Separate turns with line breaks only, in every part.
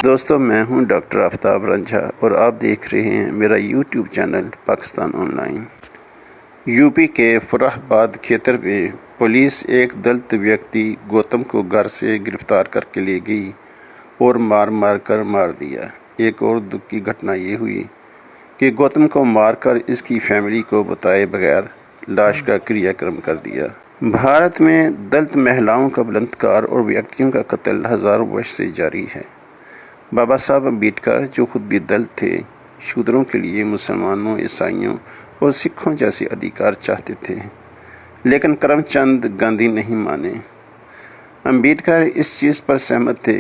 दोस्तों, मैं हूं डॉक्टर आफ्ताब रंझा और आप देख रहे हैं मेरा YouTube channel Pakistan online. UP के फर्रुखाबाद क्षेत्र में पुलिस एक दलित व्यक्ति गौतम को घर से गिरफ्तार करके ले गई और मार दिया। एक और दुख की घटना ये हुई कि गौतम को मारकर इसकी फैमिली को बताए बगैर लाश का क्रियाक्रम कर दिया। भारत में दलित महिलाओं का बलात्कार और व्यक्तियों का कत्ल हजारों वर्ष से जारी है। बाबा साहब अम्बेडकर, जो खुद भी दलित थे, शूद्रों के लिए मुसलमानों, ईसाइयों और सिखों जैसे अधिकार चाहते थे, लेकिन करमचंद गांधी नहीं माने। अम्बेडकर इस चीज़ पर सहमत थे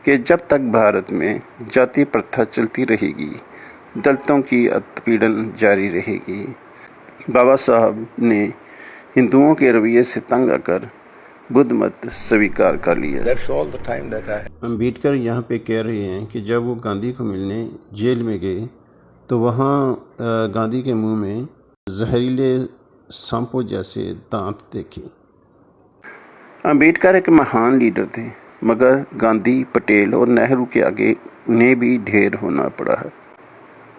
कि जब तक भारत में जाति प्रथा चलती रहेगी, दलितों की उत्पीड़न जारी रहेगी। बाबा साहब ने हिंदुओं के रवैये से तंग आकर बुद्ध मत स्वीकार कर लिया। अम्बेडकर यहाँ पे कह रहे हैं कि जब वो गांधी को मिलने जेल में गए तो वहाँ गांधी के मुंह में जहरीले सांपों जैसे दांत देखे। अम्बेडकर एक महान लीडर थे, मगर गांधी, पटेल और नेहरू के आगे उन्हें भी ढेर होना पड़ा है।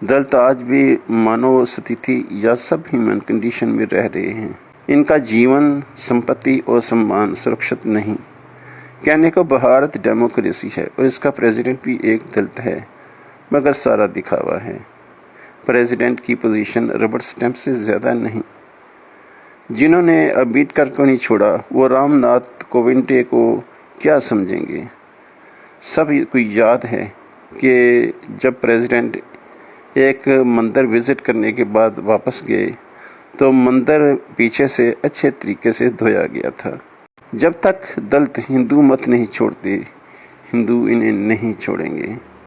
दलित आज भी मानव स्थिति या सब ह्यूमन कंडीशन में रह रहे हैं। इनका जीवन, संपत्ति और सम्मान सुरक्षित नहीं। कहने को भारत डेमोक्रेसी है और इसका प्रेसिडेंट भी एक दलित है, मगर सारा दिखावा है। प्रेसिडेंट की पोजीशन रबड़ स्टैंप से ज़्यादा नहीं। जिन्होंने अम्बेडकर को नहीं छोड़ा, वो रामनाथ कोविंद को क्या समझेंगे। सब को याद है कि जब प्रेसिडेंट एक मंदिर विज़िट करने के बाद वापस गए तो मंदिर पीछे से अच्छे तरीके से धोया गया था। जब तक दलित हिंदू मत नहीं छोड़ते, हिंदू इन्हें नहीं छोड़ेंगे।